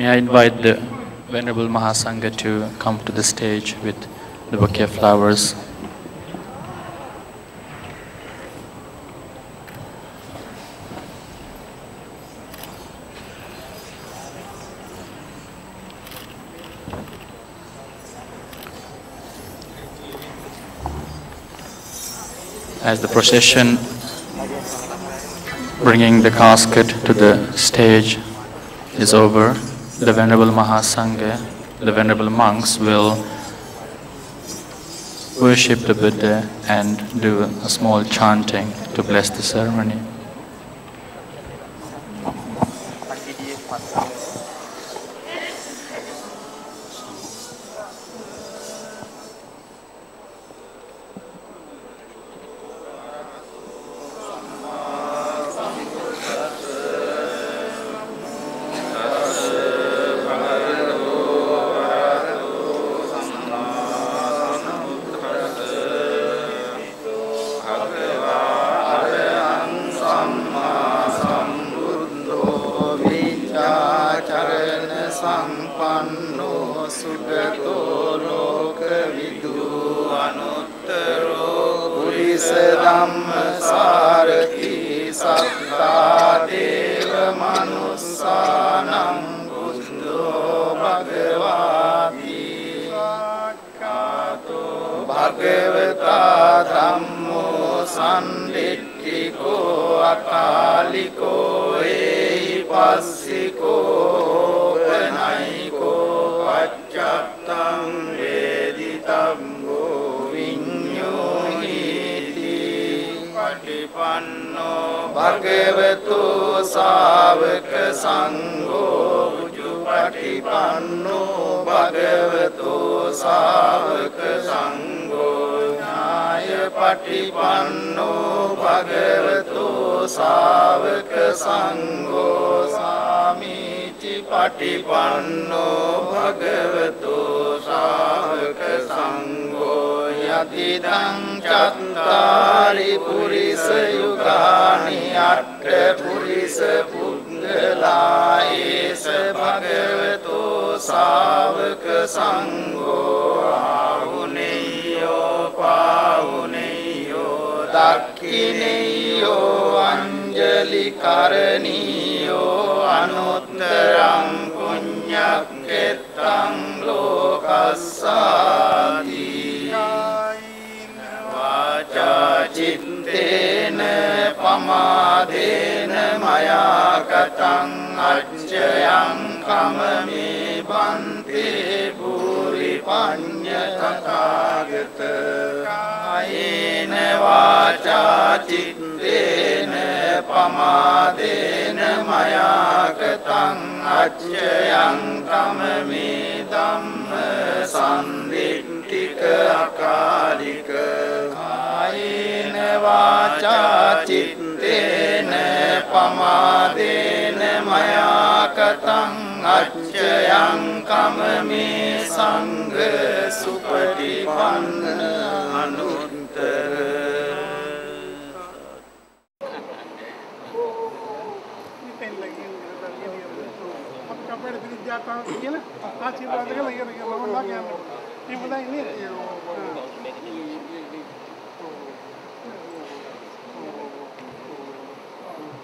May I invite the Venerable Mahasangha to come to the stage with the bouquet of flowers. As the procession bringing the casket to the stage is over, the Venerable Mahasangha, the Venerable monks will worship the Buddha and do a small chanting to bless the ceremony.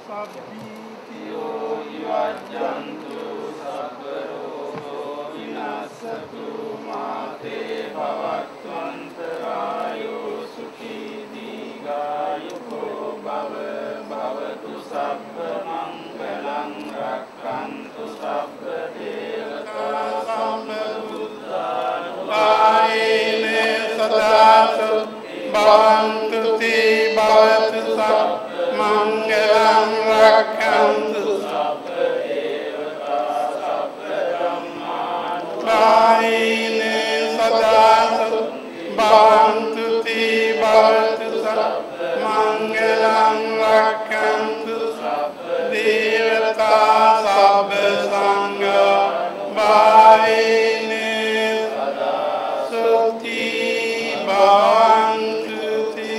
Sabbitio vivajantu සදාසු භවන්තු තී භවතු සබ්බ මංගලං රක්ඛන්තු සබ්බ දේවතා සබ්බ ධම්මානුභාවේන සදාසු භවන්තු තී භවතු සබ්බ මංගලං රක්ඛන්තු සබ්බ දේවතා සබ්බ සංඝානුභාවේන සදාසුති භවන්තු තී.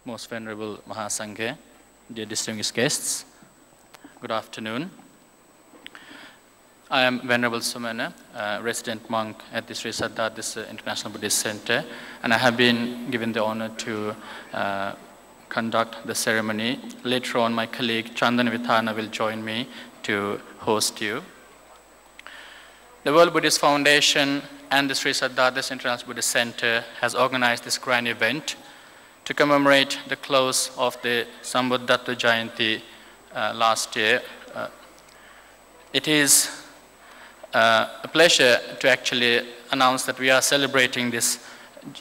Most Venerable Mahasangha, dear distinguished guests, good afternoon. I am Venerable Sumana, resident monk at the Sri Sambuddathva International Buddhist Center, and I have been given the honor to conduct the ceremony. Later on, my colleague Chandan Vithana will join me to host you. The World Buddhist Foundation and the Sri Sambuddathva International Buddhist Center has organized this grand event to commemorate the close of the Sambuddathva Jayanthi last year. It is a pleasure to actually announce that we are celebrating this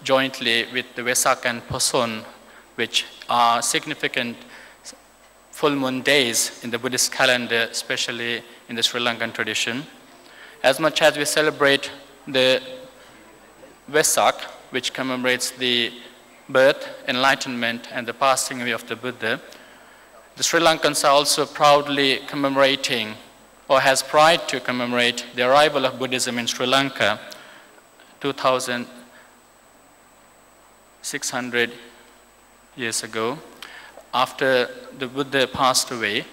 jointly with the Vesak and Poson, which are significant full moon days in the Buddhist calendar, especially in the Sri Lankan tradition. As much as we celebrate the Vesak, which commemorates the birth, enlightenment, and the passing away of the Buddha, the Sri Lankans are also proudly commemorating, or has pride to commemorate, the arrival of Buddhism in Sri Lanka 2,600 years ago. After the Buddha passed away,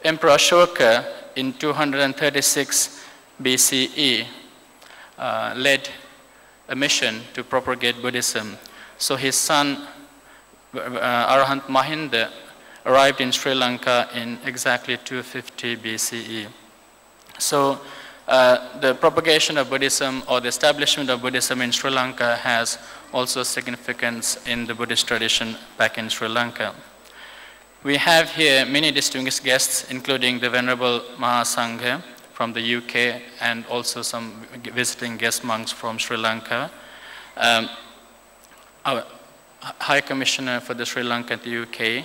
Emperor Ashoka in 236 BCE led a mission to propagate Buddhism. So his son, Arahant Mahinda, arrived in Sri Lanka in exactly 250 BCE. So the propagation of Buddhism, or the establishment of Buddhism in Sri Lanka, has also significance in the Buddhist tradition back in Sri Lanka. We have here many distinguished guests, including the Venerable Mahasangha from the UK, and also some visiting guest monks from Sri Lanka. Our High Commissioner for the Sri Lanka and the UK,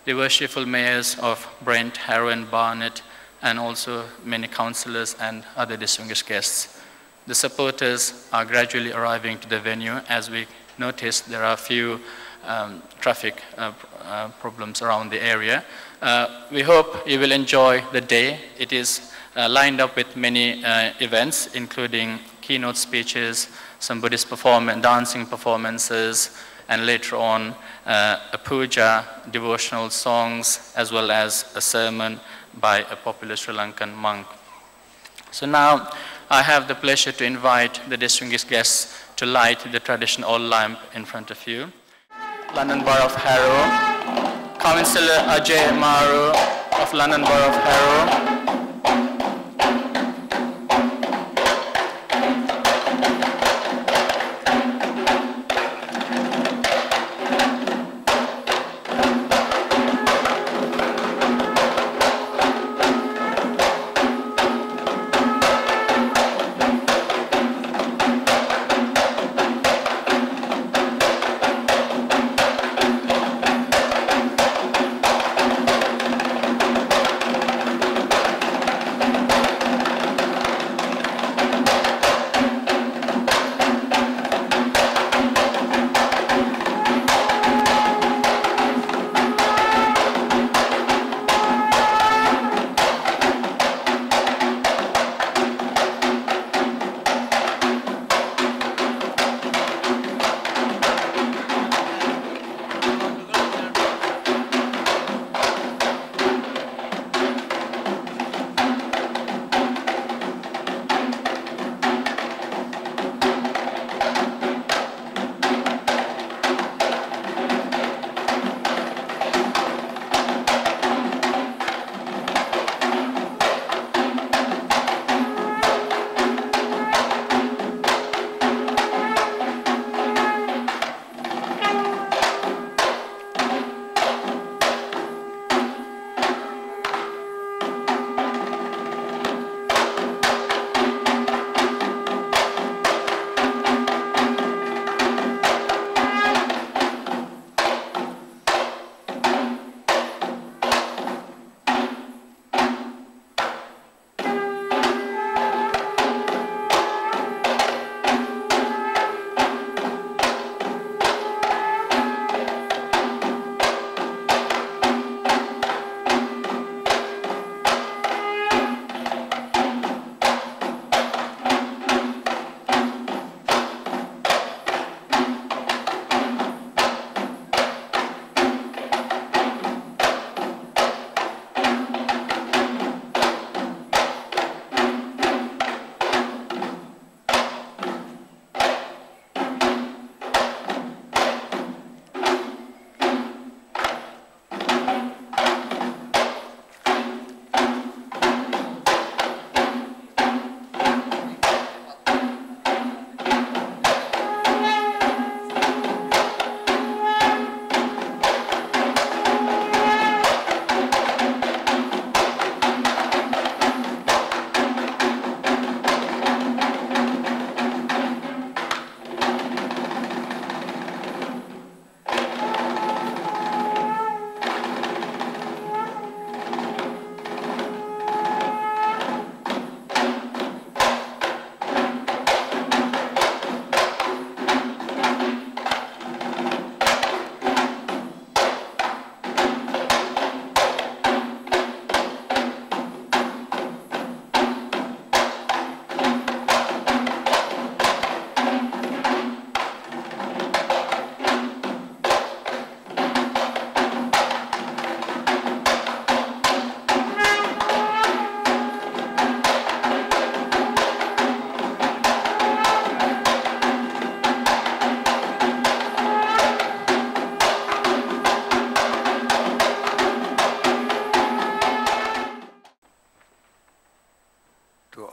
the worshipful mayors of Brent, Harrow and Barnet, and also many councillors and other distinguished guests. The supporters are gradually arriving to the venue. As we noticed, there are a few traffic problems around the area. We hope you will enjoy the day. It is lined up with many events, including keynote speeches, some Buddhist dancing performances, and later on a puja, devotional songs, as well as a sermon by a popular Sri Lankan monk. So now I have the pleasure to invite the distinguished guests to light the traditional oil lamp in front of you. London Borough of Harrow, Councillor Ajay Maru of London Borough of Harrow,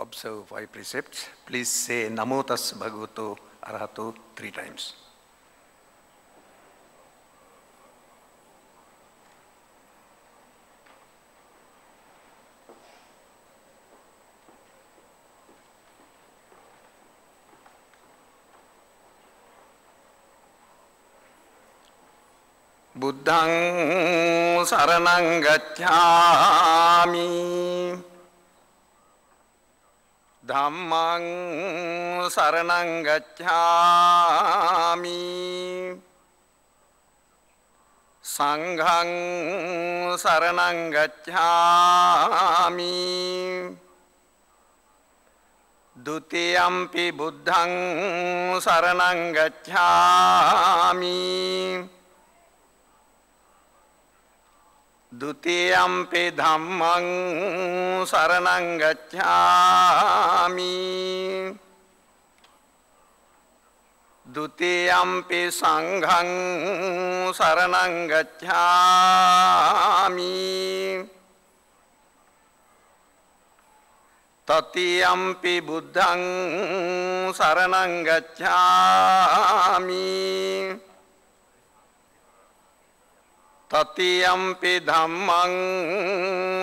observe 5 precepts, please say Namo Tassa Bhagavato Arahato 3 times. Buddhaṃ saraṇaṃ gacchāmi, Dhammaṃ saraṇaṃ gacchāmi, Saṅghaṃ saraṇaṃ gacchāmi, Dutiyampi buddhaṃ saraṇaṃ gacchāmi, Dutiyampi dhammaṃ saraṇaṃ gacchāmi, Dutiyampi saṅghaṃ saraṇaṃ gacchāmi, Tatiyampi buddhaṃ saraṇaṃ gacchāmi, Tatiyampi dhammaṃ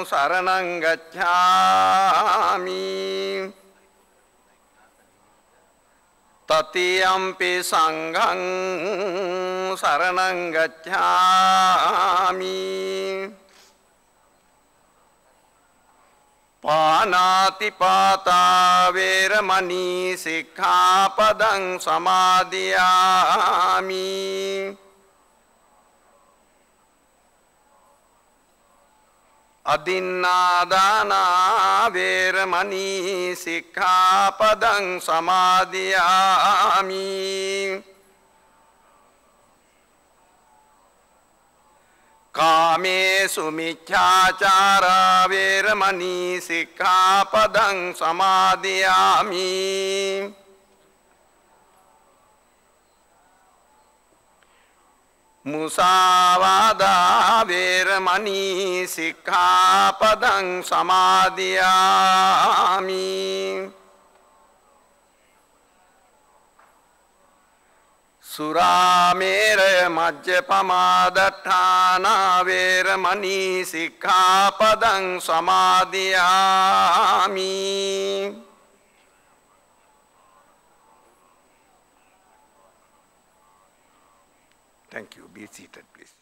saraṇaṃ gacchāmi, Tatiyampi saṅghaṃ saraṇaṃ gacchāmi, Pānātipātā vēramaṇī sikkhaපadaṃ samādhiyāmi, Adinādānā vēramaṇī sikkhaපadaṃ samādhiyāmi, Kāmesu miccācārā vēramaṇī sikkhaපadaṃ samādhiyāmi, Musāvādā vēramaṇī sikkhaපadaṃ samādhiyāmi, Surāmēraya majjapamādaṭṭhānā vēramaṇī sikkhaපadaṃ samādhiyāmi. Thank you. Be seated, please.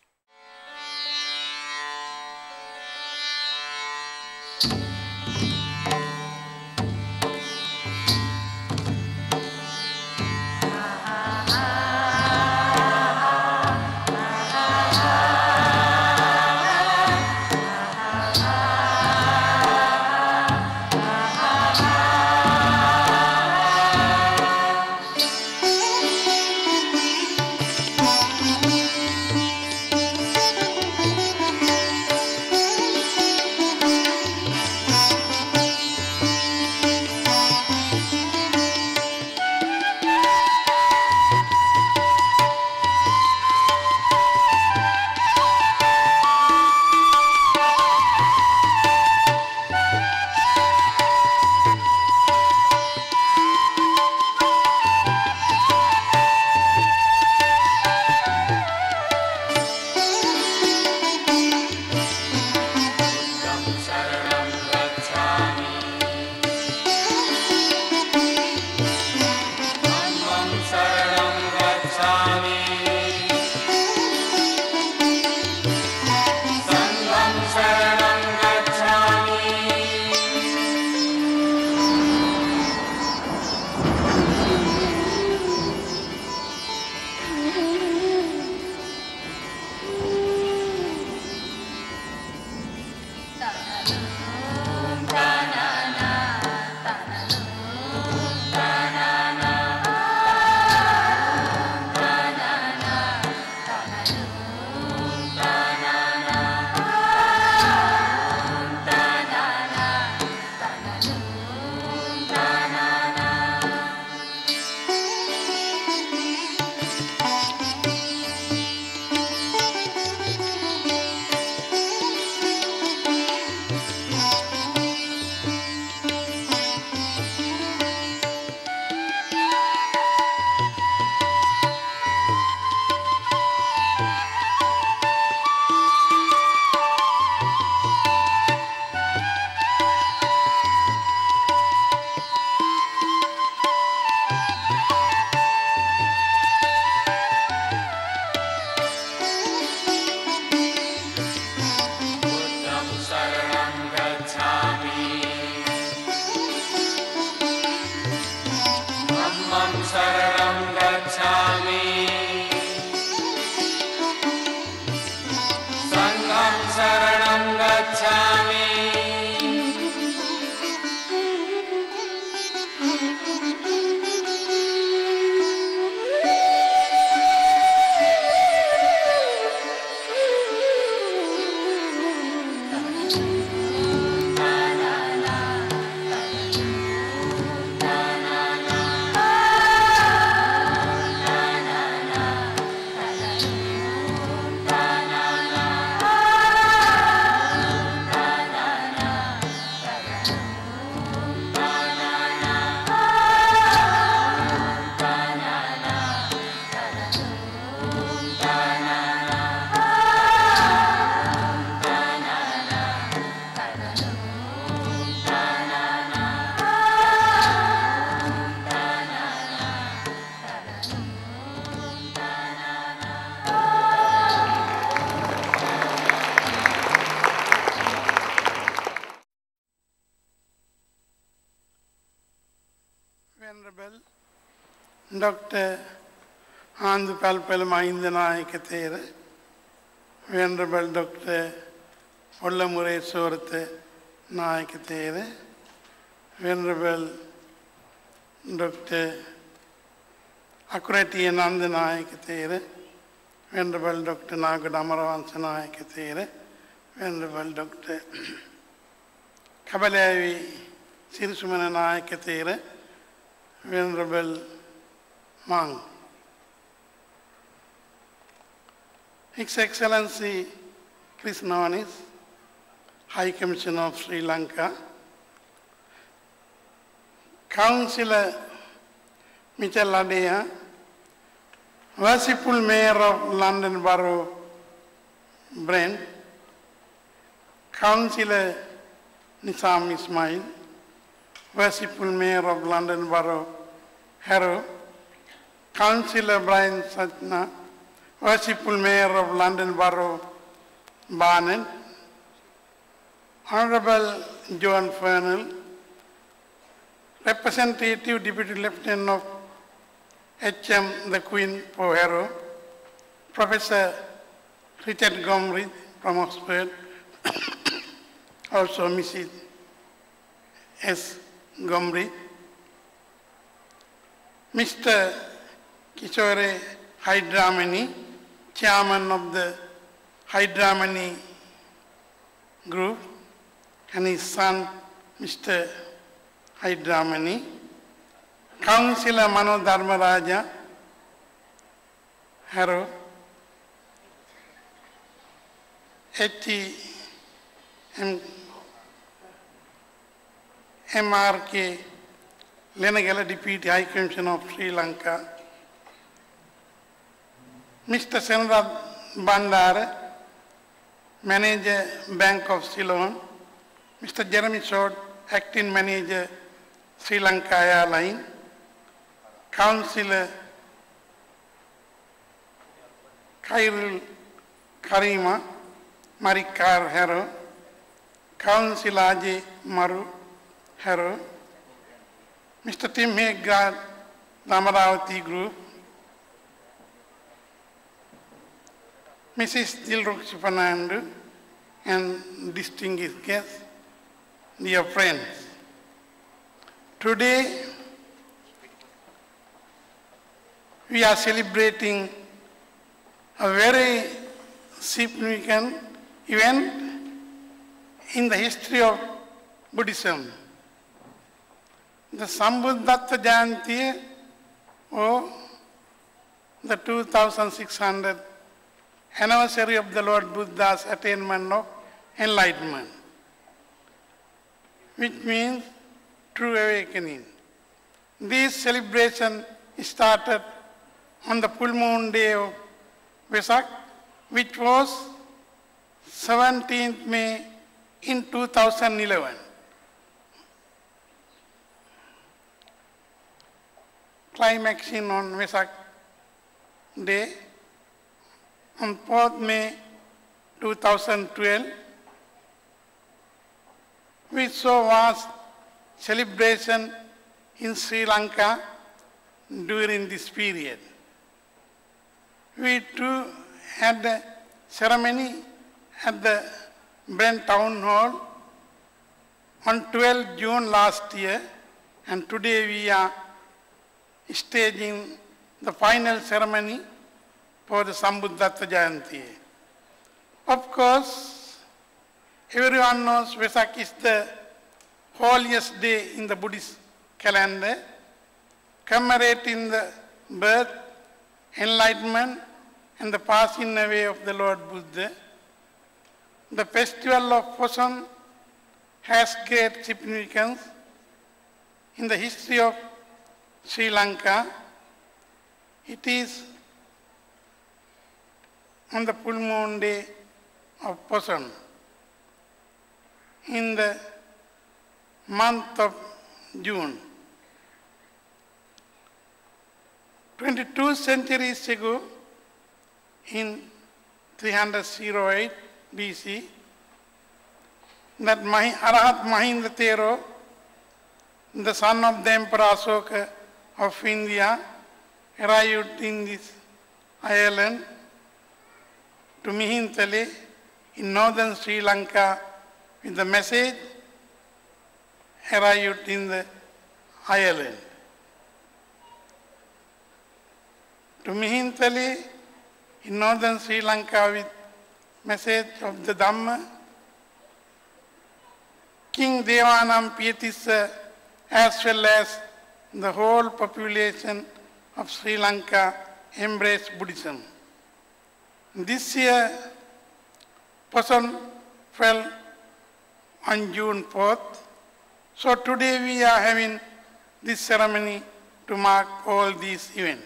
Venerable Dr. Andu Palpal Mahindanayakathera, Venerable Dr. Ollamure Sorte Nayakathera, Venerable Dr. Akurati Anandanayakathera, Venerable Dr. Nagadamaravansanayakathera, Venerable Dr. Kabalavi Sirsumananayakathera, Venerable Monk. His Excellency Krishnawanis, High Commissioner of Sri Lanka, Councillor Michel Ladea, Worshipful Mayor of London Borough, Brent, Councillor Nisam Ismail, Worshipful Mayor of London Borough, Harrow, Councillor Brian Satna, Worshipful Mayor of London Borough, Barnet, Honorable John Fernell, Representative Deputy Lieutenant of HM the Queen for Harrow, Professor Richard Gomri from Oxford, also Mrs. S. Gomri, Mr. Kishore Hydramani, Chairman of the Hydramani Group, and his son, Mr. Hydramani, Councillor Mano Dharmaraja, Harrow, MRK Lenagala Deputy High Commissioner of Sri Lanka, Mr. Senrad Bandara, Manager Bank of Ceylon, Mr. Jeremy Short, Acting Manager Sri Lanka Airline, Councillor Khairul Karima, Marikar Harrow, Councillor Ajay Maru Harrow, Mr. Tim Hegard, Damaravati Group, Mrs. Dilruksh Fernando, and distinguished guests, dear friends. Today, we are celebrating a very significant event in the history of Buddhism. The Sambuddathva Jayanthi, or the 2600th anniversary of the Lord Buddha's attainment of enlightenment, which means true awakening. This celebration started on the full moon day of Vesak, which was 17th May in 2011. Climaxing on Vesak day on 4th May 2012, we saw vast celebration in Sri Lanka during this period. We too had a ceremony at the Brent Town Hall on 12 June last year, and today we are staging the final ceremony for the Sambuddathva Jayanthi. Of course, everyone knows Vesak is the holiest day in the Buddhist calendar, commemorating the birth, enlightenment, and the passing away of the Lord Buddha. The festival of Poson has great significance in the history of Sri Lanka. It is on the full moon day of Poson in the month of June. 22 centuries ago, in 308 BC, that Arahat Mahinda Thero, the son of the Emperor Asoka, of India arrived in this island to Mihintale in northern Sri Lanka with the message arrived in the island. To Mihintale in northern Sri Lanka with message of the Dhamma, King Devanam Piyatissa as well as the whole population of Sri Lanka embraced Buddhism. This year, Poson fell on June 4th. So today we are having this ceremony to mark all these events.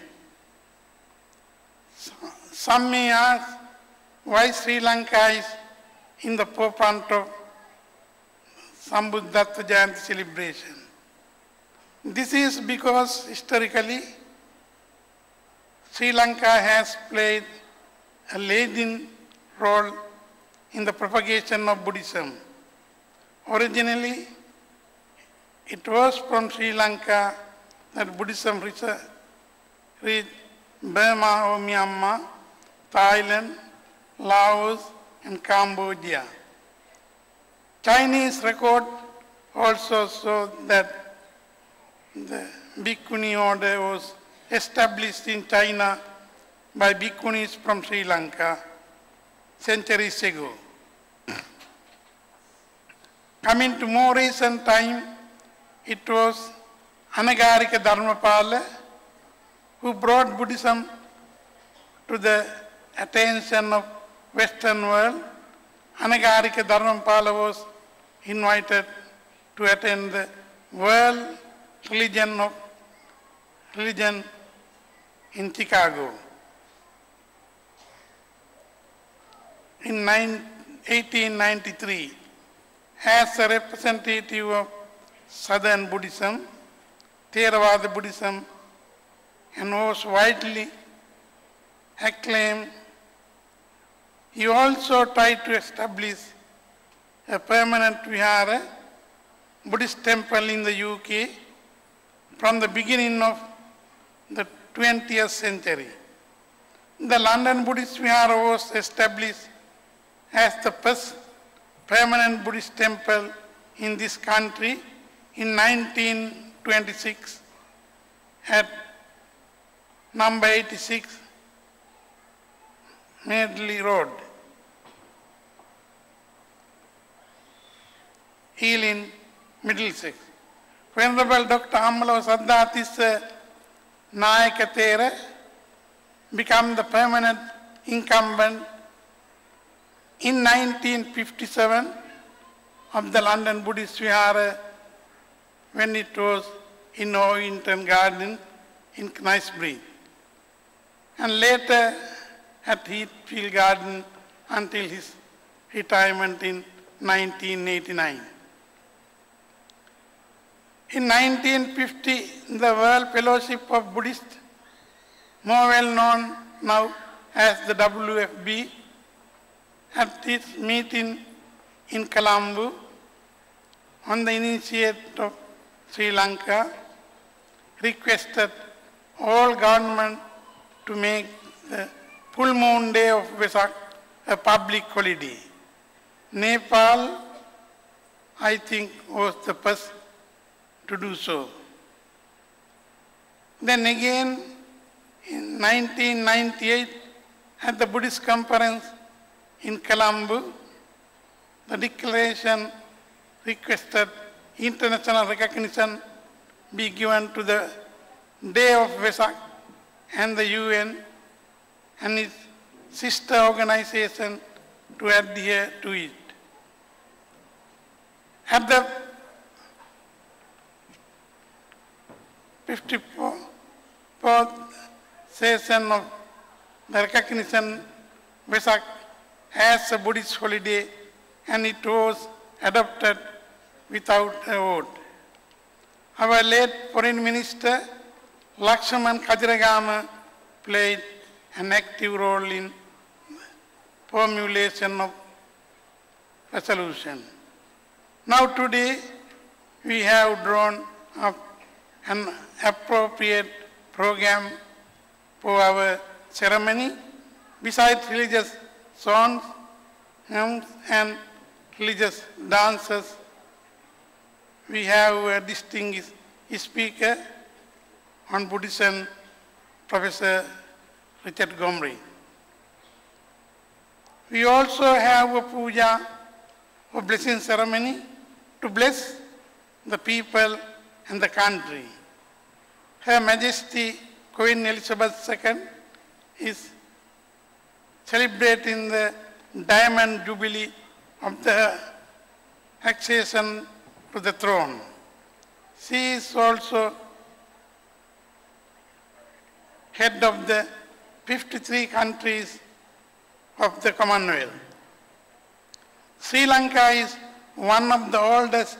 Some may ask why Sri Lanka is in the forefront of Sambuddathva Jayanthi celebration. This is because historically Sri Lanka has played a leading role in the propagation of Buddhism. Originally, it was from Sri Lanka that Buddhism reached Burma or Myanmar, Thailand, Laos, and Cambodia. Chinese record also shows that the Bhikkhuni order was established in China by Bhikkhunis from Sri Lanka centuries ago. Coming to more recent time, it was Anagarika Dharmapala who brought Buddhism to the attention of Western world. Anagarika Dharmapala was invited to attend the World Religion in Chicago. In 1893, as a representative of Southern Buddhism, Theravada Buddhism, and was widely acclaimed, he also tried to establish a permanent vihara, Buddhist temple in the UK from the beginning of the 20th century. The London Buddhist Vihara was established as the first permanent Buddhist temple in this country in 1926 at number 86 Medley Road, Ealing, Middlesex. Venerable Dr. Amala Saddhatis Nayaka Thera became the permanent incumbent in 1957 of the London Buddhist Vihara when it was in Ovington Garden in Kingsbury, and later at Heathfield Garden until his retirement in 1989. In 1950, the World Fellowship of Buddhists, more well known now as the WFB, at its meeting in Colombo on the initiative of Sri Lanka, requested all government to make the full moon day of Vesak a public holiday. Nepal, I think, was the first to do so. Then again, in 1998, at the Buddhist conference in Colombo, the declaration requested international recognition be given to the Day of Vesak, and the UN and its sister organization to adhere to it. At the 54th session of the recognition Vesak as a Buddhist holiday, and it was adopted without a vote. Our late Foreign Minister Lakshman Kajiragama played an active role in formulation of resolution. Now today we have drawn up an appropriate program for our ceremony. Besides religious songs, hymns, and religious dances, we have a distinguished speaker on Buddhism, Professor Richard Gomri. We also have a puja or blessing ceremony to bless the people and the country. Her Majesty Queen Elizabeth II is celebrating the Diamond Jubilee of the accession to the throne. She is also head of the 53 countries of the Commonwealth. Sri Lanka is one of the oldest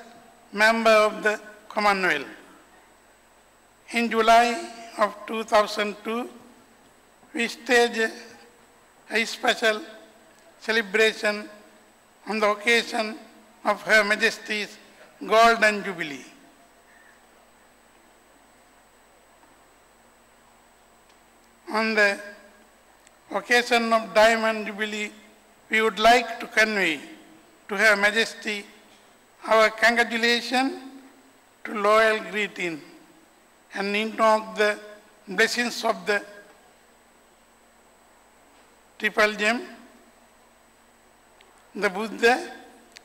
members of the Commonwealth. In July of 2002, we staged a special celebration on the occasion of Her Majesty's Golden Jubilee. On the occasion of Diamond Jubilee, we would like to convey to Her Majesty our congratulations to loyal greeting and invoke the blessings of the Triple Gem, the Buddha,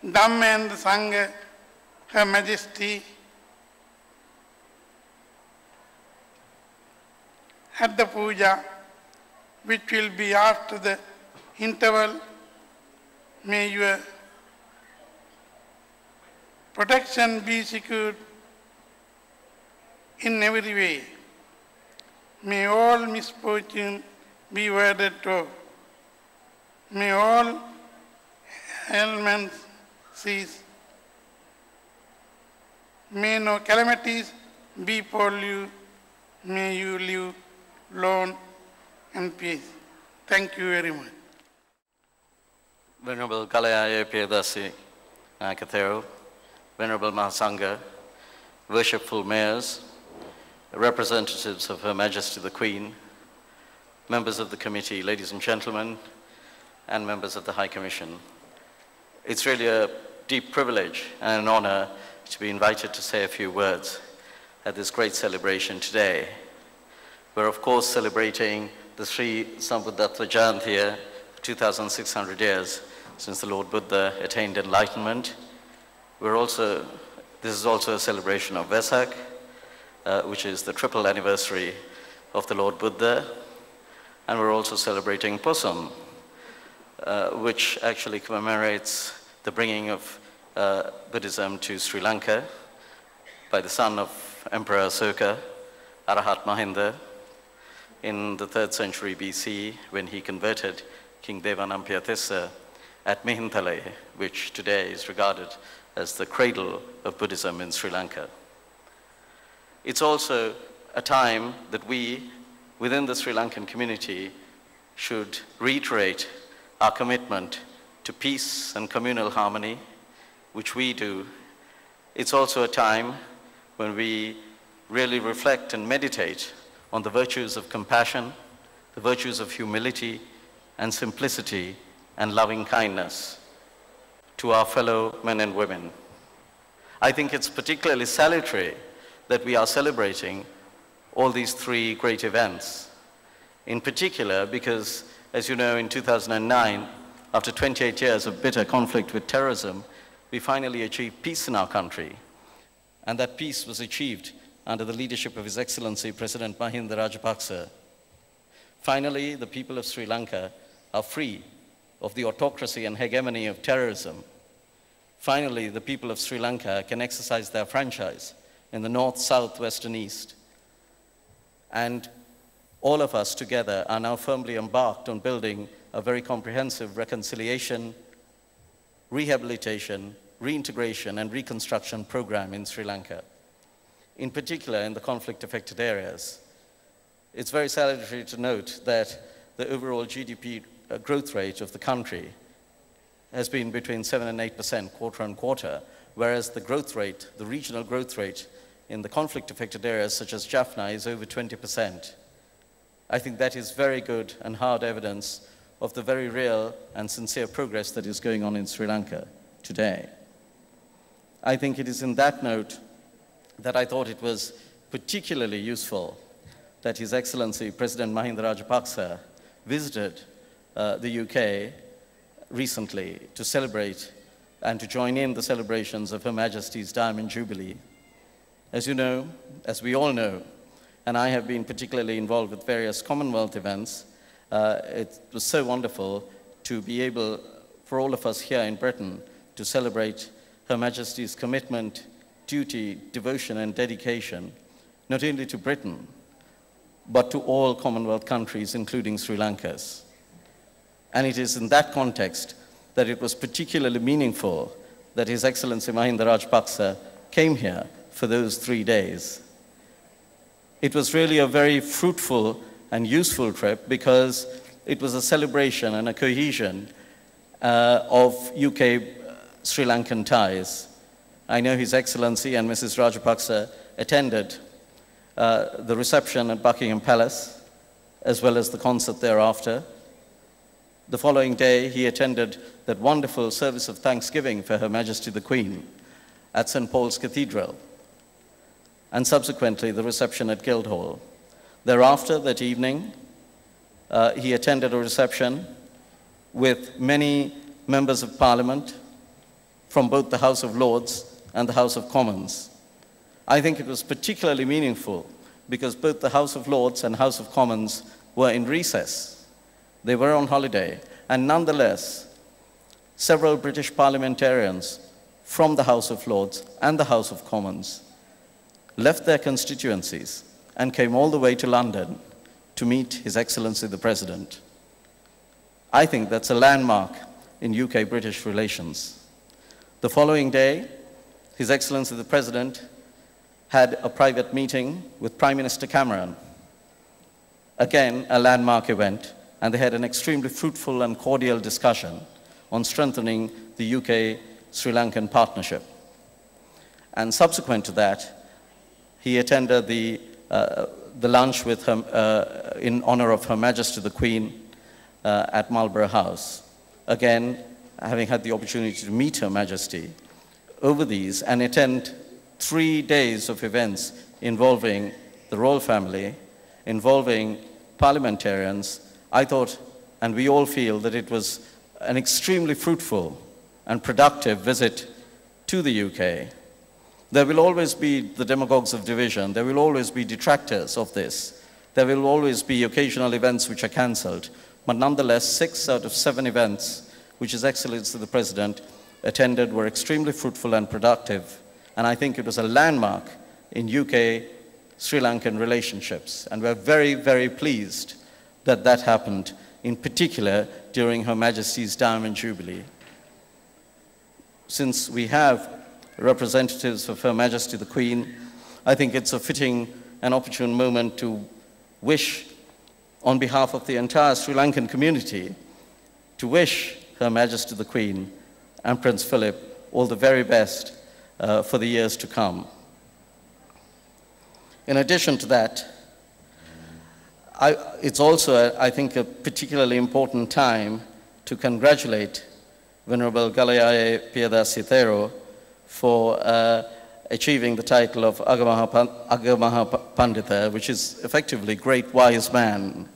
Dhamma and the Sangha. Her Majesty at the puja, which will be after the interval, may your protection be secured in every way. May all misfortune be warded off. May all ailments cease. May no calamities befall you. May you live long and peace. Thank you very much. Venerable Kalaya Piyadasi Nakathero, Venerable Mahasangha, worshipful mayors, representatives of Her Majesty the Queen, members of the committee, ladies and gentlemen, and members of the High Commission. It's really a deep privilege and an honor to be invited to say a few words at this great celebration today. We're of course celebrating the Sri Sambuddathva Jayanthi, 2,600 years since the Lord Buddha attained enlightenment. This is also a celebration of Vesak, which is the triple anniversary of the Lord Buddha. And we're also celebrating Posam, which actually commemorates the bringing of Buddhism to Sri Lanka by the son of Emperor Asoka, Arahat Mahinda, in the 3rd century BC, when he converted King Devanampiyatissa at Mihintale, which today is regarded as the cradle of Buddhism in Sri Lanka. It's also a time that we, within the Sri Lankan community, should reiterate our commitment to peace and communal harmony, which we do. It's also a time when we really reflect and meditate on the virtues of compassion, the virtues of humility and simplicity and loving kindness to our fellow men and women. I think it's particularly salutary that we are celebrating all these three great events. In particular, because, as you know, in 2009, after 28 years of bitter conflict with terrorism, we finally achieved peace in our country. And that peace was achieved under the leadership of His Excellency President Mahinda Rajapaksa. Finally, the people of Sri Lanka are free of the autocracy and hegemony of terrorism. Finally, the people of Sri Lanka can exercise their franchise in the north, south, west, and east. And all of us together are now firmly embarked on building a very comprehensive reconciliation, rehabilitation, reintegration, and reconstruction program in Sri Lanka, in particular in the conflict-affected areas. It's very salutary to note that the overall GDP growth rate of the country has been between 7% and 8% quarter on quarter, whereas the growth rate, the regional growth rate in the conflict-affected areas such as Jaffna is over 20%. I think that is very good and hard evidence of the very real and sincere progress that is going on in Sri Lanka today. I think it is in that note that I thought it was particularly useful that His Excellency President Mahinda Rajapaksa visited the UK recently to celebrate and to join in the celebrations of Her Majesty's Diamond Jubilee. As you know, as we all know, and I have been particularly involved with various Commonwealth events, it was so wonderful to be able, for all of us here in Britain, to celebrate Her Majesty's commitment, duty, devotion, and dedication, not only to Britain, but to all Commonwealth countries, including Sri Lanka's. And it is in that context that it was particularly meaningful that His Excellency Mahinda Rajapaksa came here for those 3 days. It was really a very fruitful and useful trip because it was a celebration and a cohesion of UK-Sri Lankan ties. I know His Excellency and Mrs. Rajapaksa attended the reception at Buckingham Palace, as well as the concert thereafter. The following day, he attended that wonderful service of thanksgiving for Her Majesty the Queen at St. Paul's Cathedral, and subsequently the reception at Guildhall. Thereafter, that evening, he attended a reception with many members of Parliament from both the House of Lords and the House of Commons. I think it was particularly meaningful because both the House of Lords and House of Commons were in recess. They were on holiday, and nonetheless, several British parliamentarians from the House of Lords and the House of Commons left their constituencies and came all the way to London to meet His Excellency the President. I think that's a landmark in UK-British relations. The following day, His Excellency the President had a private meeting with Prime Minister Cameron. Again, a landmark event, and they had an extremely fruitful and cordial discussion on strengthening the UK-Sri Lankan partnership. And subsequent to that, he attended the lunch with her, in honor of Her Majesty the Queen at Marlborough House. Again, having had the opportunity to meet Her Majesty over these and attend 3 days of events involving the royal family, involving parliamentarians, I thought, and we all feel, that it was an extremely fruitful and productive visit to the UK. There will always be the demagogues of division. There will always be detractors of this. There will always be occasional events which are cancelled. But nonetheless, 6 out of 7 events which His Excellency the President attended were extremely fruitful and productive. And I think it was a landmark in UK-Sri Lankan relationships. And we're very, very pleased that that happened, in particular during Her Majesty's Diamond Jubilee. Since we have representatives of Her Majesty the Queen, I think it's a fitting and opportune moment to wish, on behalf of the entire Sri Lankan community, to wish Her Majesty the Queen and Prince Philip all the very best for the years to come. In addition to that, it's also, I think, a particularly important time to congratulate Venerable Galayaya Piyadasi Thero for achieving the title of Agamaha Pandita, which is effectively great wise man.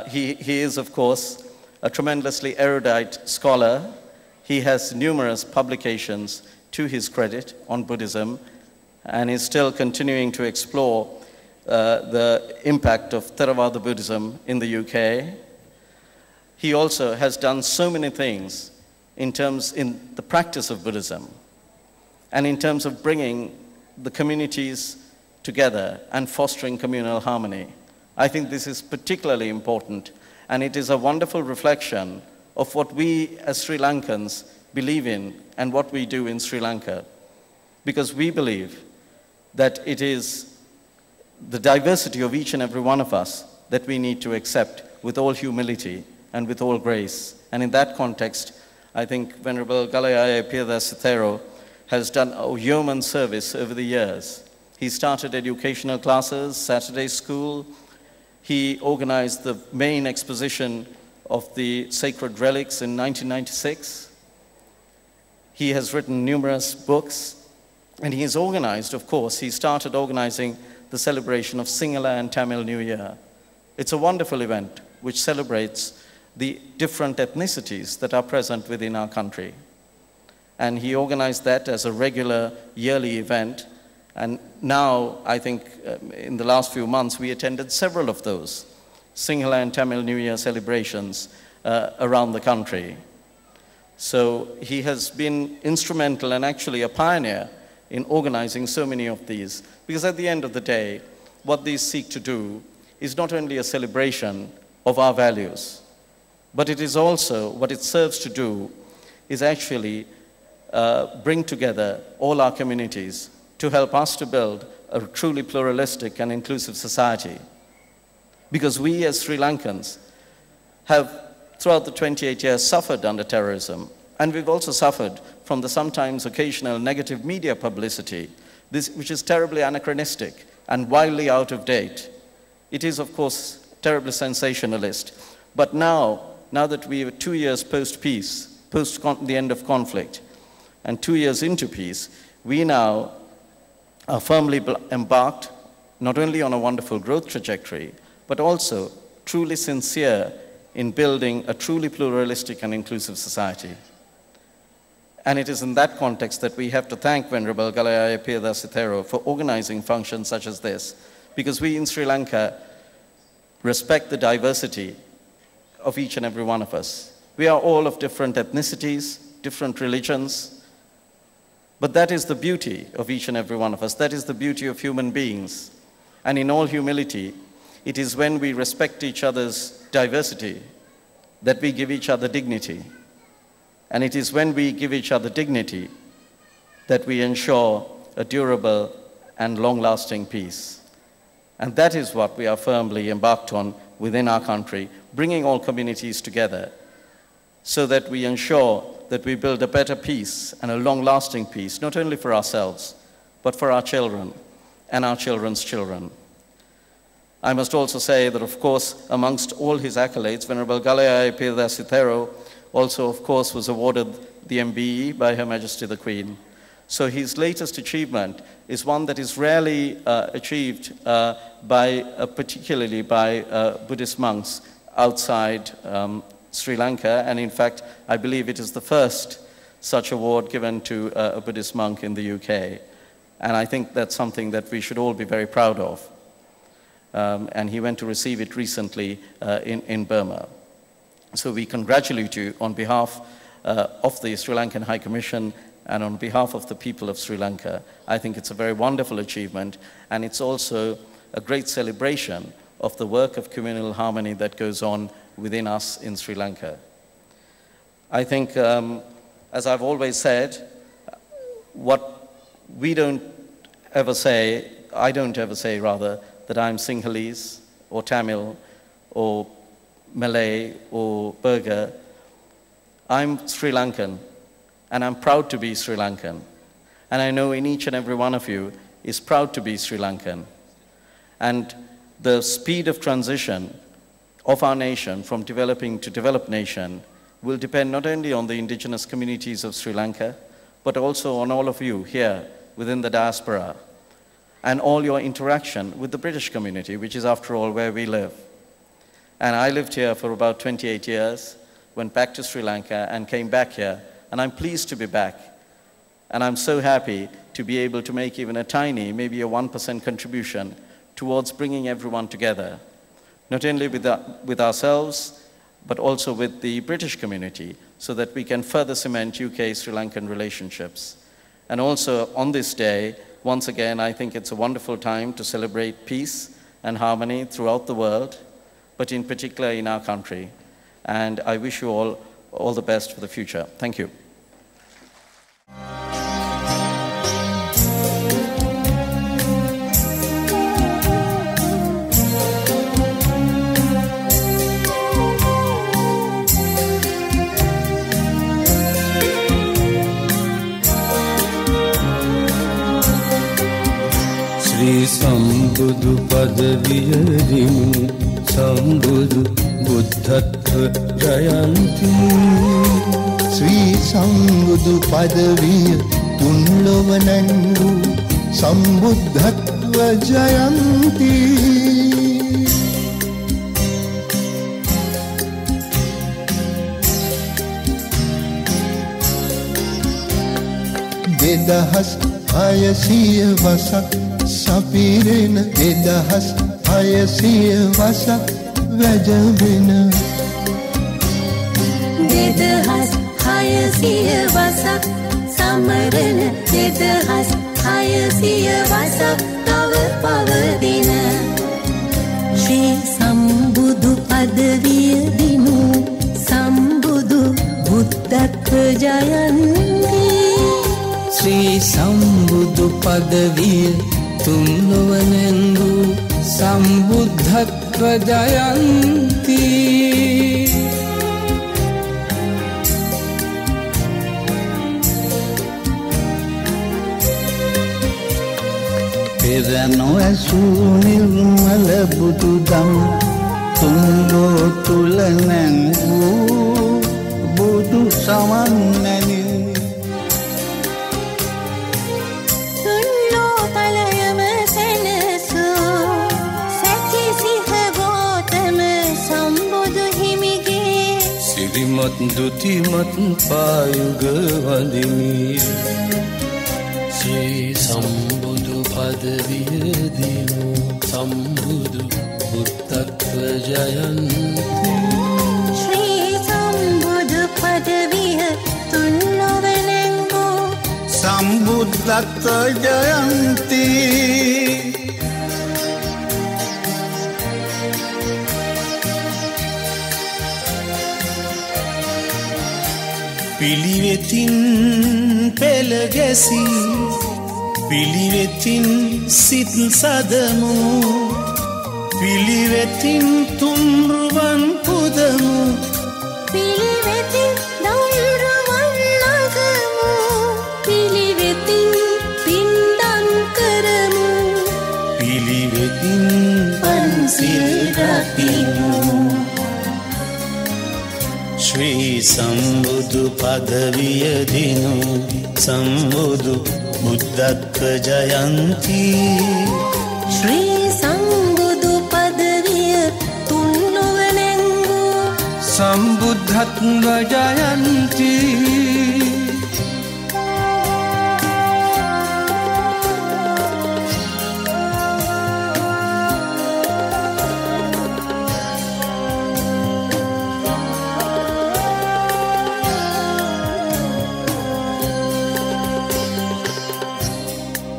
He is, of course, a tremendously erudite scholar. He has numerous publications to his credit on Buddhism and is still continuing to explore the impact of Theravada Buddhism in the UK. He also has done so many things in the practice of Buddhism and in terms of bringing the communities together and fostering communal harmony. I think this is particularly important, and it is a wonderful reflection of what we as Sri Lankans believe in and what we do in Sri Lanka, because we believe that it is the diversity of each and every one of us that we need to accept with all humility and with all grace. And in that context, I think Venerable Galayaya Piyadasi Thero has done a yeoman service over the years. He started educational classes, Saturday school. He organized the main exposition of the sacred relics in 1996. He has written numerous books, and he has organized, of course, he started organizing the celebration of Sinhala and Tamil New Year. It's a wonderful event which celebrates the different ethnicities that are present within our country. And he organized that as a regular yearly event. And now, I think, in the last few months, we attended several of those Sinhala and Tamil New Year celebrations around the country. So he has been instrumental and actually a pioneer in organizing so many of these. Because at the end of the day, what these seek to do is not only a celebration of our values, but it is also, what it serves to do is actually bring together all our communities to help us to build a truly pluralistic and inclusive society. Because we as Sri Lankans have, throughout the 28 years, suffered under terrorism, and we've also suffered from the sometimes occasional negative media publicity, which is terribly anachronistic and wildly out of date. It is, of course, terribly sensationalist. But now that we are 2 years post-peace, post the end of conflict, and 2 years into peace, we now are firmly embarked not only on a wonderful growth trajectory, but also truly sincere in building a truly pluralistic and inclusive society. And it is in that context that we have to thank Venerable Galayaya Piyadasithero for organizing functions such as this, because we in Sri Lanka respect the diversity of each and every one of us. We are all of different ethnicities, different religions, but that is the beauty of each and every one of us. That is the beauty of human beings. And in all humility, it is when we respect each other's diversity that we give each other dignity. And it is when we give each other dignity that we ensure a durable and long-lasting peace. And that is what we are firmly embarked on within our country, bringing all communities together so that we ensure that we build a better peace and a long-lasting peace, not only for ourselves, but for our children and our children's children. I must also say that, of course, amongst all his accolades, Venerable Galayaya Piyadasithero also, of course, was awarded the MBE by Her Majesty the Queen. So his latest achievement is one that is rarely achieved particularly by Buddhist monks outside Sri Lanka, and in fact, I believe it is the first such award given to a Buddhist monk in the UK. And I think that's something that we should all be very proud of. And he went to receive it recently in Burma. So we congratulate you on behalf of the Sri Lankan High Commission and on behalf of the people of Sri Lanka. I think it's a very wonderful achievement, and it's also a great celebration of the work of communal harmony that goes on within us in Sri Lanka. I think, as I've always said, what we don't ever say, I don't ever say rather, that I'm Sinhalese or Tamil or Malay or Burgher. I'm Sri Lankan, and I'm proud to be Sri Lankan. And I know in each and every one of you is proud to be Sri Lankan. And the speed of transition of our nation from developing to developed nation will depend not only on the indigenous communities of Sri Lanka, but also on all of you here within the diaspora and all your interaction with the British community, which is after all where we live. And I lived here for about 28 years, went back to Sri Lanka and came back here, and I'm pleased to be back. And I'm so happy to be able to make even a tiny, maybe a 1% contribution towards bringing everyone together, not only with ourselves, but also with the British community, so that we can further cement UK-Sri Lankan relationships. And also on this day, once again, I think it's a wonderful time to celebrate peace and harmony throughout the world, but in particular in our country. And I wish you all the best for the future. Thank you. Sri Sambuddu Padaviyadimu Sambuddu Buddhatva Jayanthi Sri Sambuddu Padaviya Tunlavanandu Sambuddathva Jayanthi Dedahas Hayasiya Vasak Sapirena Dedahas Hayasiya Vasak Vajabena Dedahas Hayasiya Vasak Samarana Dedahas Hayasiya Vasak Tavapavadina Shri Sambuddu Padaviyadimu Sambuddu Buddhatva Jayanthi Sri Sambuddu Padaviya Tunlavanendu Sambuddathva Jayanthi Perano asu nirmala bududam Tundo tulanengu Budu samannani Sirimat dutimat payuga vadimi Sri Sambuddu Padaviyadimu Sambuddu Buddhatva Jayanthi Shri Sambuddu Padaviya Tunlavanendu Sambuddathva Jayanthi Pilivetin pelagasi Pilivetin sit sadamu Pilivetin tumruvan pudamu Pilivetin dauravan nagamu Pilivetin pindan karamu Pilivetin pansil ratimu Sri Sambuddu Padaviyadinu Sambuddu Buddhatva Jayanthi Shri Sambuddu Padaviya Tunlavanendu Sambuddathva Jayanthi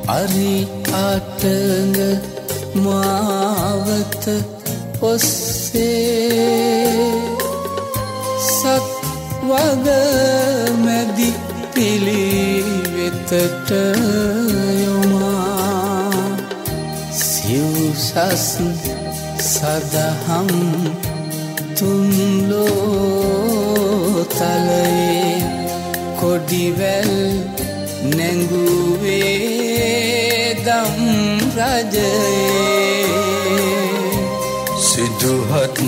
Ari atanga mavata osse Satwaga medi pilivetata yoma Sivsas sadaham tumlo talaye kodivel nenguve dam rajaye Siddhuhat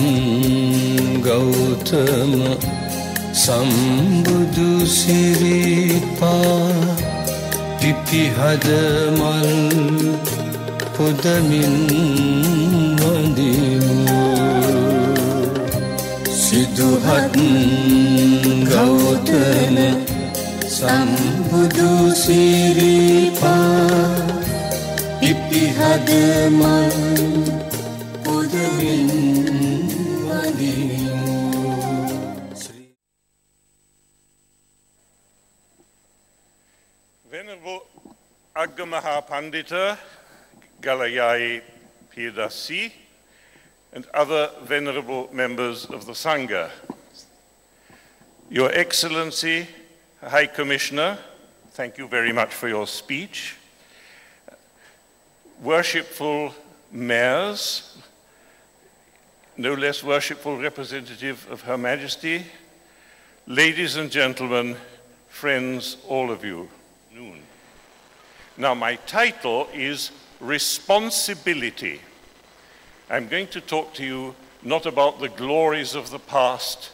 Gautama Sambuddu Siripa Pipihadamal Pudamin Vandimu Siddhuhat Gautama Sambuddu Siripa Pipihadamal Pudamin Vandimu Venerable Agamaha Pandita Galayai Piyadasi and other venerable members of the Sangha, Your Excellency, High Commissioner, thank you very much for your speech. Worshipful mayors, no less worshipful representative of Her Majesty, ladies and gentlemen, friends, all of you. Now, my title is responsibility. I'm going to talk to you not about the glories of the past.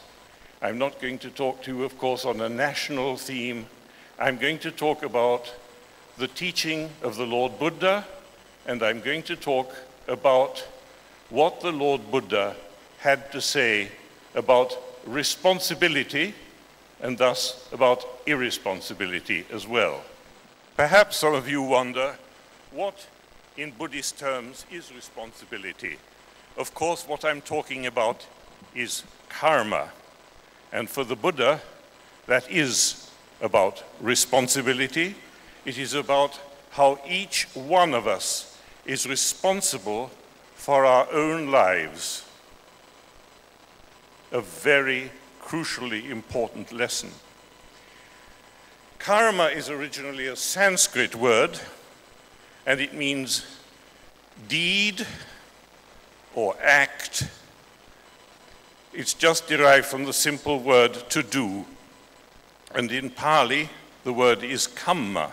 I'm not going to talk to you, of course, on a national theme. I'm going to talk about the teaching of the Lord Buddha, and I'm going to talk about what the Lord Buddha had to say about responsibility and thus about irresponsibility as well. Perhaps some of you wonder, what in Buddhist terms is responsibility? Of course, what I'm talking about is karma. And for the Buddha, that is about responsibility. It is about how each one of us is responsible for our own lives. A very crucially important lesson. Karma is originally a Sanskrit word, and it means deed or act. It's just derived from the simple word to do. And in Pali, the word is kamma.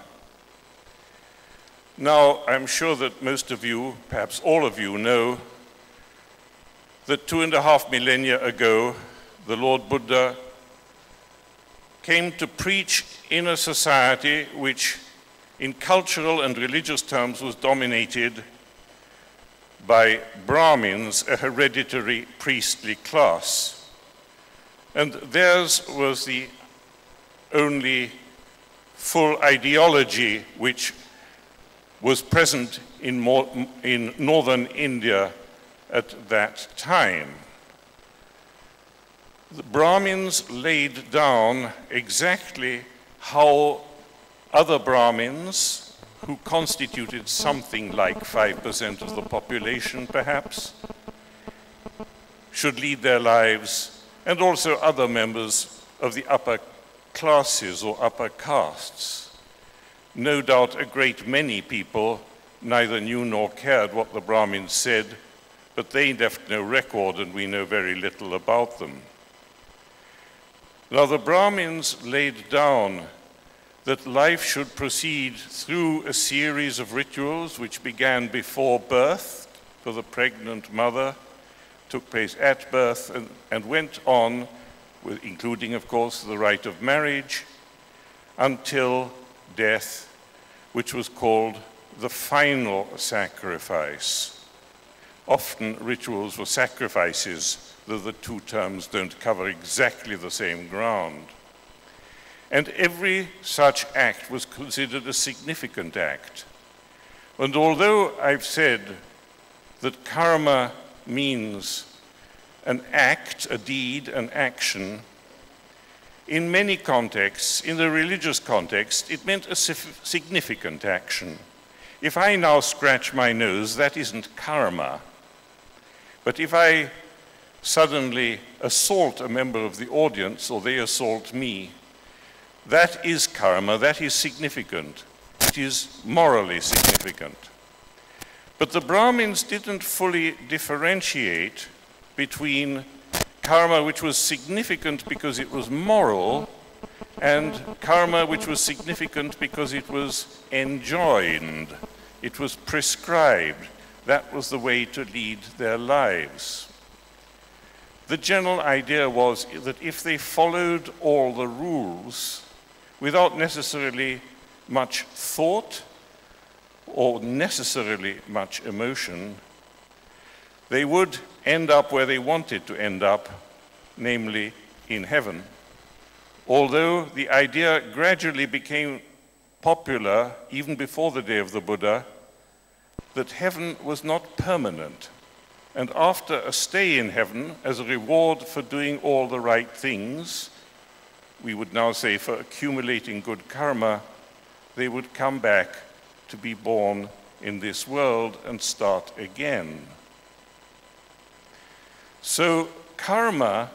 Now, I'm sure that most of you, perhaps all of you, know that 2.5 millennia ago, the Lord Buddha came to preach in a society which, in cultural and religious terms, was dominated by Brahmins, a hereditary priestly class. And theirs was the only full ideology which was present in northern India at that time. The Brahmins laid down exactly how other Brahmins, who constituted something like 5% of the population perhaps, should lead their lives, and also other members of the upper classes or upper castes. No doubt a great many people neither knew nor cared what the Brahmins said, but they left no record and we know very little about them. Now the Brahmins laid down that life should proceed through a series of rituals which began before birth for the pregnant mother, took place at birth, and went on, including, of course, the rite of marriage, until death, which was called the final sacrifice. Often rituals were sacrifices, though the two terms don't cover exactly the same ground. And every such act was considered a significant act. And although I've said that karma means an act, a deed, an action, in many contexts, in the religious context, it meant a significant action. If I now scratch my nose, that isn't karma. But if I suddenly assault a member of the audience, or they assault me, that is karma, that is significant. It is morally significant. But the Brahmins didn't fully differentiate between karma which was significant because it was moral, and karma which was significant because it was enjoined, it was prescribed. That was the way to lead their lives. The general idea was that if they followed all the rules without necessarily much thought or necessarily much emotion, they would end up where they wanted to end up, namely in heaven. Although the idea gradually became popular, even before the day of the Buddha, that heaven was not permanent. And after a stay in heaven, as a reward for doing all the right things, we would now say for accumulating good karma, they would come back to be born in this world and start again. So karma